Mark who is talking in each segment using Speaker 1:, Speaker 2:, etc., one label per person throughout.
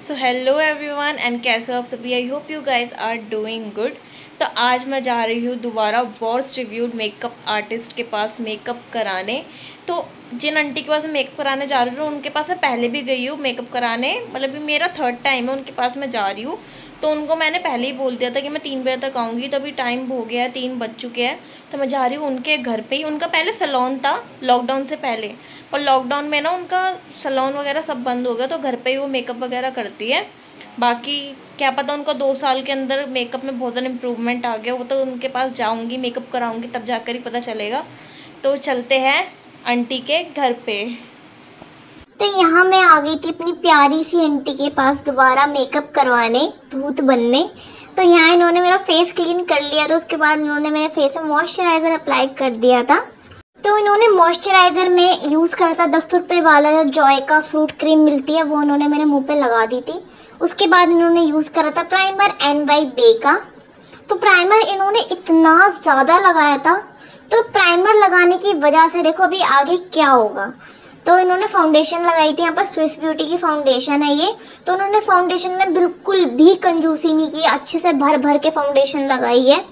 Speaker 1: So hello everyone and कैसे हो आप सभी। I hope you guys are doing good. तो आज मैं जा रही हूँ दोबारा वॉर्स्ट रिव्यूड मेकअप आर्टिस्ट के पास मेकअप कराने। तो जिन आंटी के पास मैं मेकअप कराने जा रही हूँ उनके पास मैं पहले भी गई हूँ मेकअप कराने, मतलब मेरा थर्ड टाइम है उनके पास मैं जा रही हूँ। तो उनको मैंने पहले ही बोल दिया था कि मैं 3 बजे तक आऊँगी, तो अभी टाइम हो गया है, 3 बज चुके हैं। तो मैं जा रही हूँ उनके घर पे ही। उनका पहले सैलून था लॉकडाउन से पहले, और लॉकडाउन में ना उनका सैलून वगैरह सब बंद हो गया, तो घर पे ही वो मेकअप वगैरह करती है। बाकी क्या पता उनका 2 साल के अंदर मेकअप में बहुत ज़्यादा इम्प्रूवमेंट आ गया। वो तो उनके पास जाऊँगी, मेकअप कराऊँगी, तब जाकर ही पता चलेगा। तो चलते हैं आंटी के घर पे।
Speaker 2: तो यहाँ मैं आ गई थी अपनी प्यारी सी आंटी के पास दोबारा मेकअप करवाने, भूत बनने। तो यहाँ इन्होंने मेरा फेस क्लीन कर लिया, तो उसके बाद इन्होंने मेरे फेस में मॉइस्चराइज़र अप्लाई कर दिया था। तो इन्होंने मॉइस्चराइज़र में यूज़ करा था 10 रुपये वाला जो जॉय का फ्रूट क्रीम मिलती है, वो उन्होंने मेरे मुँह पे लगा दी थी। उसके बाद इन्होंने यूज़ करा था प्राइमर NYBE का। तो प्राइमर इन्होंने इतना ज़्यादा लगाया था, तो प्राइमर लगाने की वजह से देखो अभी आगे क्या होगा। तो इन्होंने फाउंडेशन लगाई थी, यहाँ पर स्विस ब्यूटी की फाउंडेशन है ये। तो उन्होंने फाउंडेशन में बिल्कुल भी कंजूसी नहीं की, अच्छे से भर भर के फाउंडेशन लगाई है।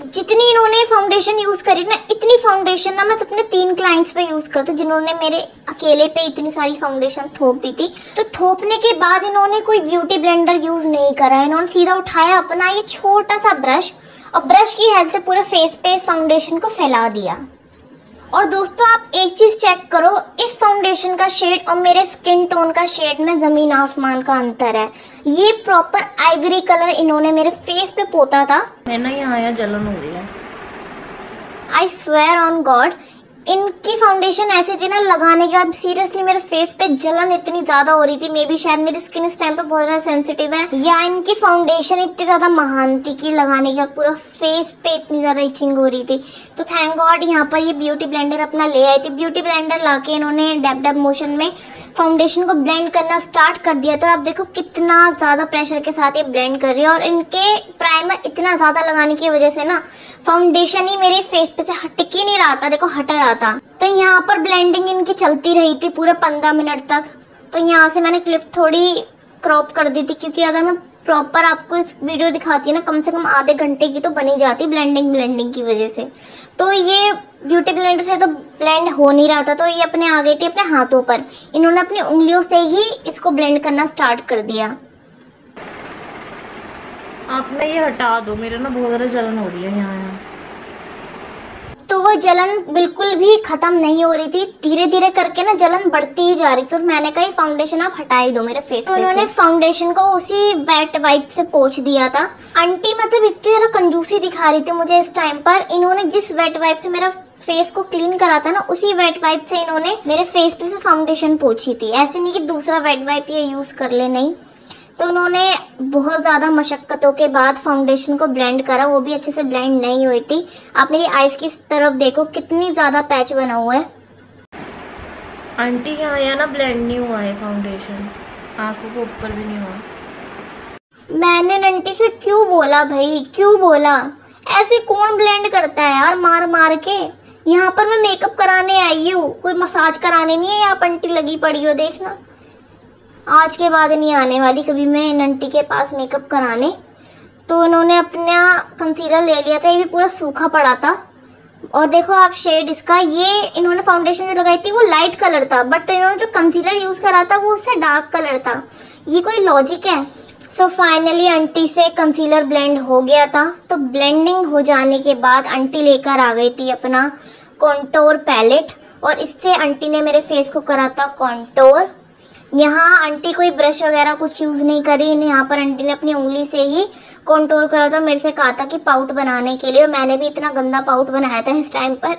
Speaker 2: जितनी इन्होंने फाउंडेशन यूज़ करी ना, इतनी फाउंडेशन ना मैं तो अपने 3 क्लाइंट्स पे यूज़ करती, जिन्होंने मेरे अकेले पे इतनी सारी फाउंडेशन थोप दी थी। तो थोपने के बाद इन्होंने कोई ब्यूटी ब्लेंडर यूज़ नहीं करा, इन्होंने सीधा उठाया अपना ये छोटा सा ब्रश, और ब्रश की हेल्प से पूरे फेस पे इस फाउंडेशन को फैला दिया। और दोस्तों आप एक चीज़ चेक करो, इस फाउंडेशन का शेड और मेरे स्किन टोन का शेड में ज़मीन आसमान का अंतर है। ये प्रॉपर आइवरी कलर इन्होंने मेरे फेस पे पोता था।
Speaker 1: मैं ना यहाँ आया जलन हो रही है।
Speaker 2: आई स्वेयर ऑन गॉड, इनकी फाउंडेशन ऐसी थी ना, लगाने के बाद सीरियसली मेरे फेस पे जलन इतनी ज्यादा हो रही थी। मे बी शायद मेरी स्किन इस टाइम पे बहुत ज्यादा सेंसिटिव है, या इनकी फाउंडेशन इतनी ज्यादा महान थी कि लगाने के बाद पूरा फेस पे इतनी ज्यादा इचिंग हो रही थी। तो थैंक गॉड यहाँ पर ये ब्यूटी ब्लेंडर अपना ले आई थी। ब्यूटी ब्लेंडर लाके इन्होंने डैब डैब मोशन में फाउंडेशन को ब्लेंड करना स्टार्ट कर दिया। तो आप देखो कितना ज्यादा प्रेशर के साथ ये ब्लेंड कर रही है, और इनके प्राइमर इतना ज्यादा लगाने की वजह से ना फाउंडेशन ही मेरे फेस पे से हट ही नहीं रहा था, देखो हट रहा था। तो यहाँ पर ब्लेंडिंग इनकी चलती रही थी पूरे 15 मिनट तक। तो यहाँ से मैंने क्लिप थोड़ी क्रॉप कर दी थी, क्योंकि अगर मैं प्रॉपर आपको इस वीडियो दिखाती है ना, कम से कम आधे घंटे की तो बनी जाती ब्लेंडिंग की वजह से। तो ये ब्यूटी ब्लेंडर से तो ब्लेंड हो नहीं रहा था, तो ये अपने आ गई थी अपने हाथों पर। इन्होंने अपनी उंगलियों से ही इसको ब्लेंड करना स्टार्ट कर दिया।
Speaker 1: आप ना ये हटा दो, मेरे ना बहुत ज़्यादा जलन हो रही है यहाँ।
Speaker 2: तो वो जलन बिल्कुल भी खत्म नहीं हो रही थी, धीरे धीरे करके ना जलन बढ़ती ही जा रही थी। तो मैंने कहा फाउंडेशन आप हटा ही दो मेरे फेस पे। तो उन्होंने फाउंडेशन को उसी वेट वाइप से पोंछ दिया था। आंटी मतलब इतनी ज्यादा कंजूसी दिखा रही थी मुझे इस टाइम पर। इन्होंने जिस वेट वाइप से मेरा फेस को क्लीन करा था ना, उसी वेट वाइप से इन्होंने मेरे फेस पे से फाउंडेशन पोंछी थी। ऐसे नहीं कि दूसरा वेट वाइप ये यूज कर ले, नहीं। तो उन्होंने बहुत ज़्यादा मशक्क़तों के बाद फाउंडेशन को ब्लेंड करा, वो भी अच्छे से ब्लेंड नहीं हुई थी। आप मेरी आईज की तरफ देखो कितनी ज़्यादा पैच बना हुआ है।
Speaker 1: आंटी यहाँ आया ना ब्लेंड नहीं हुआ है फाउंडेशन, आंखों के ऊपर भी नहीं हुआ।
Speaker 2: मैंने आंटी से क्यों बोला भाई, क्यों बोला? ऐसे कौन ब्लेंड करता है यार मार मार के। यहाँ पर मैं मेकअप कराने आई हूँ, कोई मसाज कराने नहीं है। यहाँ पर आंटी लगी पड़ी हो, देखना। आज के बाद नहीं आने वाली कभी मैं इन आंटी के पास मेकअप कराने। तो इन्होंने अपना कंसीलर ले लिया था, ये भी पूरा सूखा पड़ा था। और देखो आप शेड इसका, ये इन्होंने फाउंडेशन जो लगाई थी वो लाइट कलर था, बट इन्होंने जो कंसीलर यूज करा था वो उससे डार्क कलर था। ये कोई लॉजिक है? सो फाइनली आंटी से कंसीलर ब्लेंड हो गया था। तो ब्लेंडिंग हो जाने के बाद आंटी लेकर आ गई थी अपना कॉन्टोर पैलेट, और इससे आंटी ने मेरे फेस को करा था कॉन्टोर। यहाँ आंटी कोई ब्रश वगैरह कुछ यूज़ नहीं करी, यहाँ पर आंटी ने अपनी उंगली से ही कॉन्टोर करा था। मेरे से कहा था कि पाउट बनाने के लिए, और मैंने भी इतना गंदा पाउट बनाया था इस टाइम पर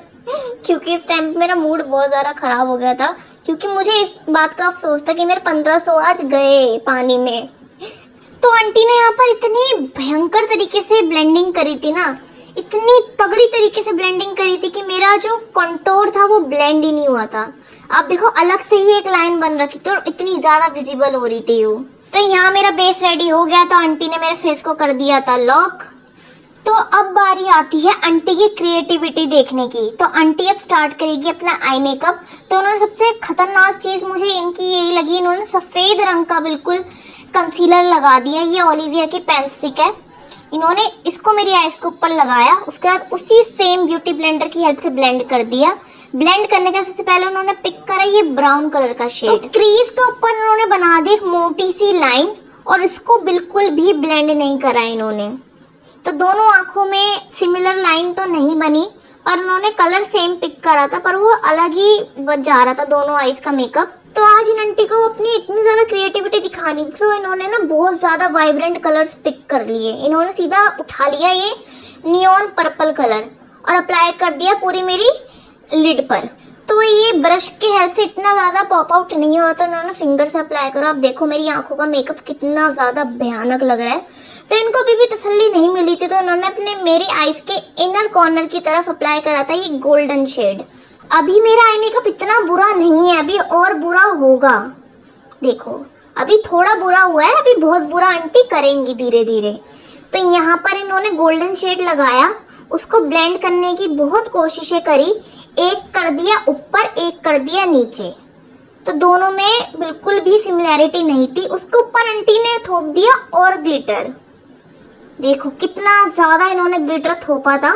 Speaker 2: क्योंकि इस टाइम पर मेरा मूड बहुत ज़्यादा ख़राब हो गया था, क्योंकि मुझे इस बात का अफसोस था कि मेरे 1500 आज गए पानी में। तो आंटी ने यहाँ पर इतनी भयंकर तरीके से ब्लेंडिंग करी थी ना, इतनी तगड़ी तरीके से ब्लेंडिंग करी थी कि मेरा जो कंटूर था वो ब्लेंड ही नहीं हुआ था। आप देखो अलग से ही एक लाइन बन रखी थी, और इतनी ज़्यादा विजिबल हो रही थी वो। तो यहाँ मेरा बेस रेडी हो गया, तो आंटी ने मेरे फेस को कर दिया था लॉक। तो अब बारी आती है आंटी की क्रिएटिविटी देखने की। तो आंटी अब स्टार्ट करेगी अपना आई मेकअप। तो उन्होंने सबसे खतरनाक चीज़ मुझे इनकी यही लगी, इन्होंने सफ़ेद रंग का बिल्कुल कंसीलर लगा दिया। ये ओलिविया की पेन स्टिक है, इन्होंने इसको मेरी आईज के ऊपर लगाया, उसके बाद उसी सेम ब्यूटी ब्लेंडर की हेल्प से ब्लेंड कर दिया। ब्लेंड करने का सबसे पहले उन्होंने पिक करा ये ब्राउन कलर का शेड। तो क्रीज के ऊपर उन्होंने बना दी एक मोटी सी लाइन और इसको बिल्कुल भी ब्लेंड नहीं करा इन्होंने। तो दोनों आंखों में सिमिलर लाइन तो नहीं बनी, पर उन्होंने कलर सेम पिक करा था, पर वो अलग ही जा रहा था दोनों आईज का मेकअप। तो आज इन आंटी को अपनी इतनी ज़्यादा क्रिएटिविटी दिखानी, तो इन्होंने ना बहुत ज़्यादा वाइब्रेंट कलर्स पिक कर लिए। इन्होंने सीधा उठा लिया ये नियॉन पर्पल कलर और अप्लाई कर दिया पूरी मेरी लिड पर। तो ये ब्रश के हेल्प से इतना ज़्यादा पॉप आउट नहीं हो रहा था, उन्होंने फिंगर से अप्लाई करा। अब देखो मेरी आंखों का मेकअप कितना ज़्यादा भयानक लग रहा है। तो इनको अभी भी तसल्ली नहीं मिली थी, तो उन्होंने अपने मेरी आईज के इनर कॉर्नर की तरफ अप्लाई करा था ये गोल्डन शेड। अभी मेरा आई मेकअप इतना बुरा नहीं है, अभी और बुरा होगा। देखो अभी थोड़ा बुरा हुआ है, अभी बहुत बुरा आंटी करेंगी धीरे धीरे। तो यहाँ पर इन्होंने गोल्डन शेड लगाया, उसको ब्लेंड करने की बहुत कोशिशें करी, एक कर दिया ऊपर एक कर दिया नीचे, तो दोनों में बिल्कुल भी सिमिलैरिटी नहीं थी। उसके ऊपर आंटी ने थोप दिया और ग्लिटर। देखो कितना ज़्यादा इन्होंने ग्लिटर थोपा था,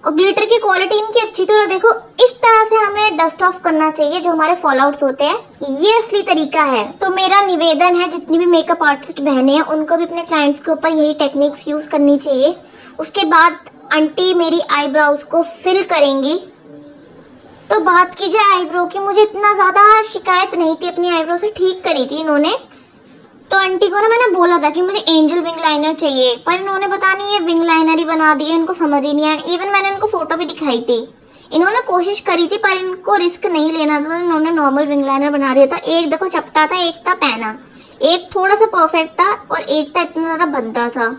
Speaker 2: और ग्लिटर की क्वालिटी इनकी अच्छी तो देखो इस तरह से हमें डस्ट ऑफ करना चाहिए जो हमारे फॉल आउट्स होते हैं, ये असली तरीका है। तो मेरा निवेदन है जितनी भी मेकअप आर्टिस्ट बहनें हैं उनको भी अपने क्लाइंट्स के ऊपर यही टेक्निक्स यूज़ करनी चाहिए। उसके बाद आंटी मेरी आईब्रोज को फिल करेंगी। तो बात की जाए आईब्रो की, मुझे इतना ज़्यादा शिकायत नहीं थी, अपनी आईब्रो से ठीक करी थी इन्होंने। तो आंटी को ना मैंने बोला था कि मुझे एंजल विंग लाइनर चाहिए, पर इन्होंने पता नहीं ये विंग लाइनर ही बना दिया, इनको समझ ही नहीं आया। इवन मैंने इनको फोटो भी दिखाई थी, इन्होंने कोशिश करी थी पर इनको रिस्क नहीं लेना था, तो इन्होंने नॉर्मल विंग लाइनर बना दिया था। एक देखो चपटा था, एक था पैना, एक थोड़ा सा परफेक्ट था और एक था इतना ज़्यादा भद्दा था।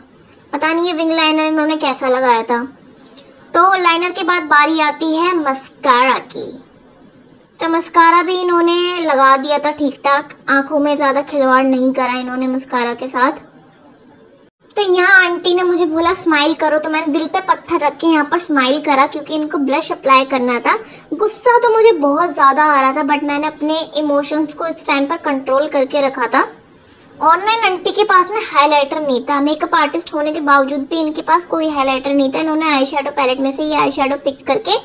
Speaker 2: पता नहीं ये विंग लाइनर इन्होंने कैसा लगाया था। तो लाइनर के बाद बारी आती है मस्कारा की। तो मस्कारा भी इन्होंने लगा दिया था ठीक ठाक, आंखों में ज़्यादा खिलवाड़ नहीं करा इन्होंने मस्कारा के साथ। तो यहाँ आंटी ने मुझे बोला स्माइल करो, तो मैंने दिल पे पत्थर रख के यहाँ पर स्माइल करा, क्योंकि इनको ब्लश अप्लाई करना था। गुस्सा तो मुझे बहुत ज़्यादा आ रहा था, बट मैंने अपने इमोशंस को इस टाइम पर कंट्रोल करके रखा था। ऑनलाइन आंटी के पास में हाइलाइटर नहीं था, मेकअप आर्टिस्ट होने के बावजूद भी इनके पास कोई हाइलाइटर नहीं था। इन्होंने आई शेडो पैलेट में से ये आई शेडो पिक करके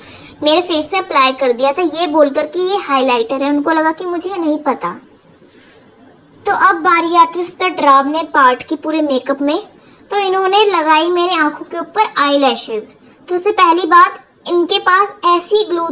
Speaker 2: मेरे फेस पे अप्लाई कर दिया था, ये बोलकर कि ये हाइलाइटर है। उनको लगा कि मुझे नहीं पता। तो अब बारी आती है सबसे डरावने पार्ट की पूरे मेकअप में। तो इन्होंने लगाई मेरे आंखों के ऊपर आई लैशेज। तो सबसे पहली बात, इनके पास ऐसी ग्लू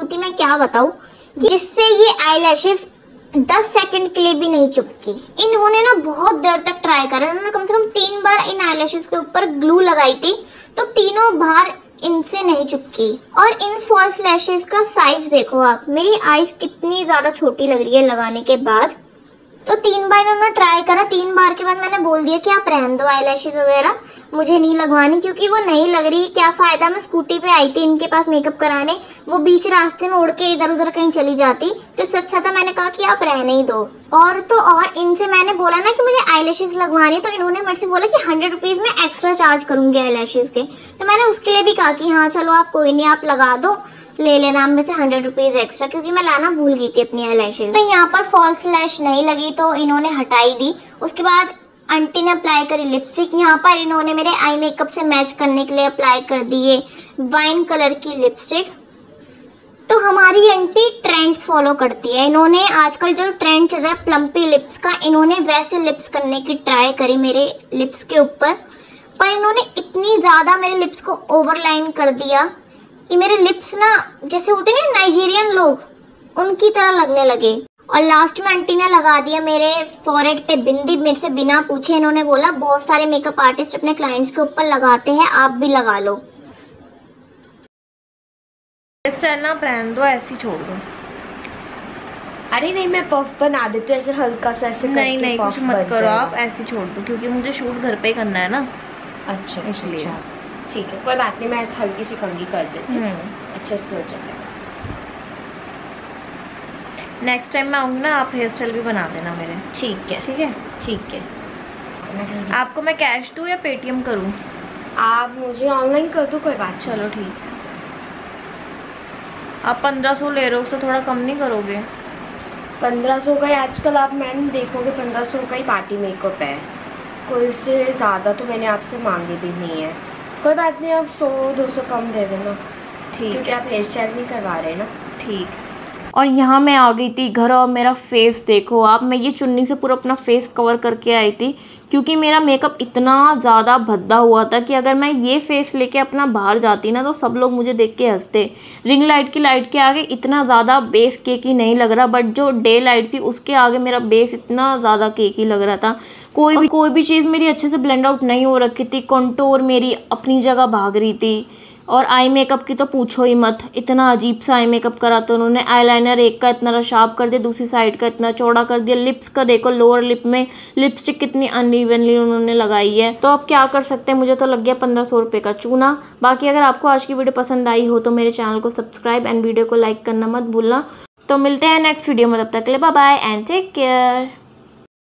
Speaker 2: थी मैं क्या बताऊँ, जिससे ये आई लैशेज 10 सेकंड के लिए भी नहीं चुपकी। इन्होंने ना बहुत देर तक ट्राई करा, इन्होंने कम से कम 3 बार इन आईलैशेस के ऊपर ग्लू लगाई थी, तो तीनों बार इनसे नहीं चुपकी। और इन फॉल्स लैशेस का साइज देखो आप, मेरी आईज कितनी ज्यादा छोटी लग रही है लगाने के बाद। तो 3 बार इन्होंने ट्राई करा, 3 बार के बाद मैंने बोल दिया कि आप रहने दो आईलैशेस वगैरह, मुझे नहीं लगवानी, क्योंकि वो नहीं लग रही। क्या फायदा, मैं स्कूटी पे आई थी इनके पास मेकअप कराने, वो बीच रास्ते में उड़ के इधर उधर कहीं चली जाती, तो इससे अच्छा था मैंने कहा कि आप रहने ही दो। और तो और इनसे मैंने बोला ना कि मुझे आईलैशेस लगवानी, तो इन्होंने मेरे से बोला कि 100 रुपीज़ में एक्स्ट्रा चार्ज करूंगी आईलैशेस के। तो मैंने उसके लिए भी कहा कि हाँ चलो आप कोई नहीं, आप लगा दो, ले लेना में से 100 रुपीज़ एक्स्ट्रा, क्योंकि मैं लाना भूल गई थी अपनी आईलैशेस। तो यहाँ पर फॉल्स लैश नहीं लगी तो इन्होंने हटाई दी। उसके बाद आंटी ने अप्लाई करी लिपस्टिक। यहाँ पर इन्होंने मेरे आई मेकअप से मैच करने के लिए अप्लाई कर दिए वाइन कलर की लिपस्टिक। तो हमारी आंटी ट्रेंड्स फॉलो करती है, इन्होंने आजकल जो ट्रेंड चल रहा है प्लम्पी लिप्स का, इन्होंने वैसे लिप्स करने की ट्राई करी मेरे लिप्स के ऊपर, पर इन्होंने इतनी ज़्यादा मेरे लिप्स को ओवरलाइन कर दिया कि मेरे लिप्स ना जैसे होते हैं ना नाइजीरियन लोग, उनकी तरह लगने लगे। और लास्ट में आंटी ने लगा दिया मेरे फॉरहेड पे बिंदी, मेरे से बिना पूछे। इन्होंने बोला बहुत सारे मेकअप आर्टिस्ट अपने क्लाइंट्स के ऊपर लगाते हैं, आप भी लगा लो।
Speaker 1: ना रहने दो, ऐसे छोड़ दो।
Speaker 3: अरे नहीं, मैं पफ बना देती हूँ ऐसे हल्का सा, ऐसे
Speaker 1: नहीं नहीं कुछ मत करो आप, ऐसे छोड़ दो, क्योंकि मुझे शूट घर पे करना है ना।
Speaker 3: अच्छा इसलिए ठीक है, कोई बात नहीं, मैं हल्की सी कंघी कर देती हूँ, अच्छे से हो जाएगा।
Speaker 1: नेक्स्ट टाइम मैं आऊँगी ना, आप हेयर स्टाइल भी बना देना मेरे।
Speaker 3: ठीक है
Speaker 1: ठीक है
Speaker 3: ठीक है।
Speaker 1: आपको मैं कैश दूँ या पेटीएम करूँ?
Speaker 3: आप मुझे ऑनलाइन कर दो, कोई बात।
Speaker 1: चलो ठीक है। आप 1500 ले रहे हो, उससे थोड़ा कम नहीं करोगे?
Speaker 3: 1500 का ही आजकल आप मैम देखोगे, 1500 का ही पार्टी मेकअप है, कोई उससे ज़्यादा तो मैंने आपसे मांगे भी नहीं है। कोई बात नहीं, आप 100-200 कम दे देना। ठीक, क्योंकि आप हेयर स्टाइल नहीं करवा रहे ना। ठीक।
Speaker 1: और यहाँ मैं आ गई थी घर और मेरा फेस देखो आप, मैं ये चुन्नी से पूरा अपना फेस कवर करके आई थी क्योंकि मेरा मेकअप इतना ज़्यादा भद्दा हुआ था कि अगर मैं ये फेस लेके अपना बाहर जाती ना तो सब लोग मुझे देख के हंसते। रिंग लाइट की लाइट के आगे इतना ज़्यादा बेस केकी नहीं लग रहा, बट जो डे लाइट थी उसके आगे मेरा बेस इतना ज़्यादा केकी लग रहा था। कोई भी चीज़ मेरी अच्छे से ब्लेंड आउट नहीं हो रखी थी, कंटूर मेरी अपनी जगह भाग रही थी। और आई मेकअप की तो पूछो ही मत, इतना अजीब सा आई मेकअप करा था उन्होंने। आईलाइनर एक का इतना शार्प कर दिया, दूसरी साइड का इतना चौड़ा कर दिया। लिप्स का देखो, लोअर लिप में लिपस्टिक कितनी अनइवनली उन्होंने लगाई है। तो अब क्या कर सकते हैं, मुझे तो लग गया 1500 रुपये का चूना। बाकी अगर आपको आज की वीडियो पसंद आई हो तो मेरे चैनल को सब्सक्राइब एंड वीडियो को लाइक करना मत भूलना। तो मिलते हैं नेक्स्ट वीडियो में, तब तक के लिए bye bye and take care.